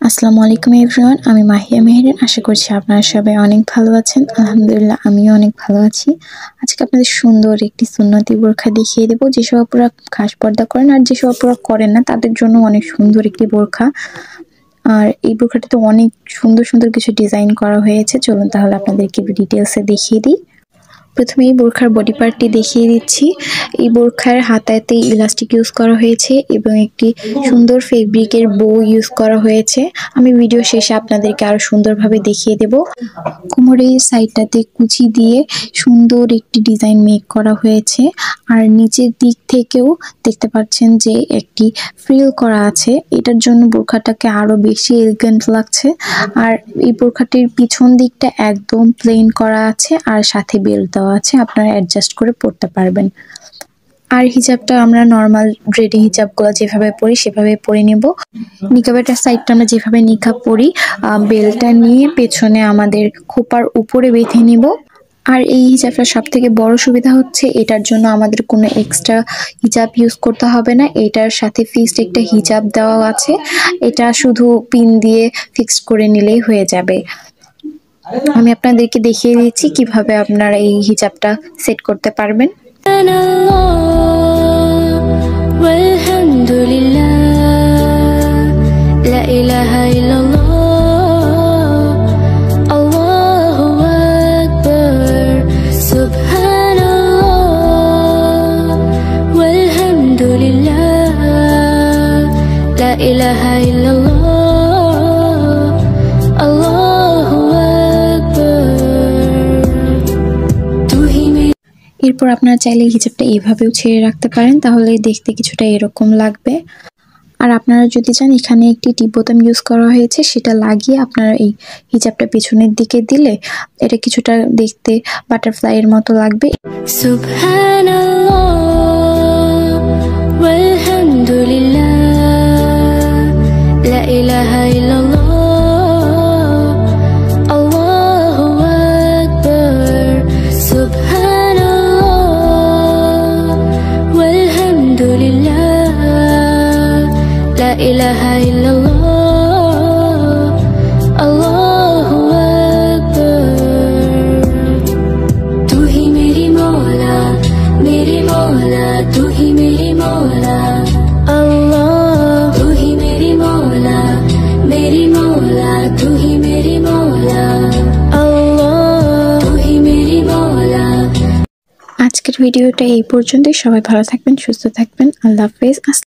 আসসালামু আলাইকুম এভরিওয়ান, আমি মাহিয়া মেহেরিন। আশা করছি আপনারা সবাই অনেক ভালো আছেন। আলহামদুলিল্লাহ, আমিও অনেক ভালো আছি। আজকে আপনাদের সুন্দর একটি সুন্নতি বোরখা দেখিয়ে দেবো, যেসব আপুরা খাস পর্দা করেন আর যেসব আপুরা করেন না তাদের জন্য অনেক সুন্দর একটি বোরখা। আর এই বোরখাটাতে অনেক সুন্দর সুন্দর কিছু ডিজাইন করা হয়েছে। চলুন তাহলে আপনাদেরকে ডিটেলসে দেখিয়ে দিই। প্রথমে এই বোরখার বডি পার্টটি দেখিয়ে দিচ্ছি। এই বোরখার হাতাতে ইলাস্টিক ইউজ করা হয়েছে এবং একটি সুন্দর ফেব্রিকের বো ইউজ করা হয়েছে। আমি ভিডিও শেষে আপনাদেরকে আরো সুন্দরভাবে দেখিয়ে দেব। কোমরের সাইডটাতে কুচি দিয়ে সুন্দর একটি ডিজাইন মেক করা হয়েছে, আর নিচের দিক থেকেও দেখতে পাচ্ছেন যে একটি ফ্রিল করা আছে। এটার জন্য বোরখাটাকে আরো বেশি এলিগেন্ট লাগছে। আর এই বোরখাটির পিছন দিকটা একদম প্লেন করা আছে আর সাথে বেল্ট দেওয়া আছে, আপনারা অ্যাডজাস্ট করে পরতে পারবেন। আর হিজাবটা আমরা নর্মাল রেডি হিজাবগুলো যেভাবে পরি সেভাবে পরে নেব। নিকাবের সাইডটা আমরা যেভাবে নিকাব পরি, বেল্টটা নিয়ে পেছনে আমাদের খোপার উপরে বেঁধে নেব। আর এই হিজাবটা সব থেকে বড় সুবিধা হচ্ছে এটার জন্য আমাদের কোনো এক্সট্রা হিজাব ইউজ করতে হবে না। এটার সাথে ফিক্সড একটা হিজাব দেওয়া আছে, এটা শুধু পিন দিয়ে ফিক্সড করে নিলেই হয়ে যাবে। আমি আপনাদেরকে দেখিয়ে দিচ্ছি কিভাবে আপনারা এই হিজাবটা সেট করতে পারবেন। এরপর আপনারা চাইলে হিজাবটা এইভাবেও ছেড়ে রাখতে পারেন, তাহলে দেখতে কিছুটা এরকম লাগবে। আর আপনারা যদি চান এখানে একটি টিপ বোতাম ইউজ করা হয়েছে, সেটা লাগিয়ে আপনারা এই হিজাবটা পেছনের দিকে দিলে এটা কিছুটা দেখতে বাটারফ্লাই এর মতো লাগবে। সুবহানাল্লাহ ওয়ালহামদুলিল্লাহ লা ইলাহা ইল্লাল্লাহ আল্লাহু আকবার সুবহানাল্লাহ ওয়ালহামদুলিল্লাহ লা ইলাহা ইল্লাল্লাহ আল্লাহু আকবার। তু হি মেরি মৌলা তু হি মেরি মৌলা আল্লাহ, তু হি মেরি মৌলা তু হি মেরি মৌলা আল্লাহ, তু হি মেরি মৌলা। আজকের ভিডিওটা এই পর্যন্তই। সবাই ভালো থাকবেন, সুস্থ থাকবেন। আল্লাহ হাফেজ।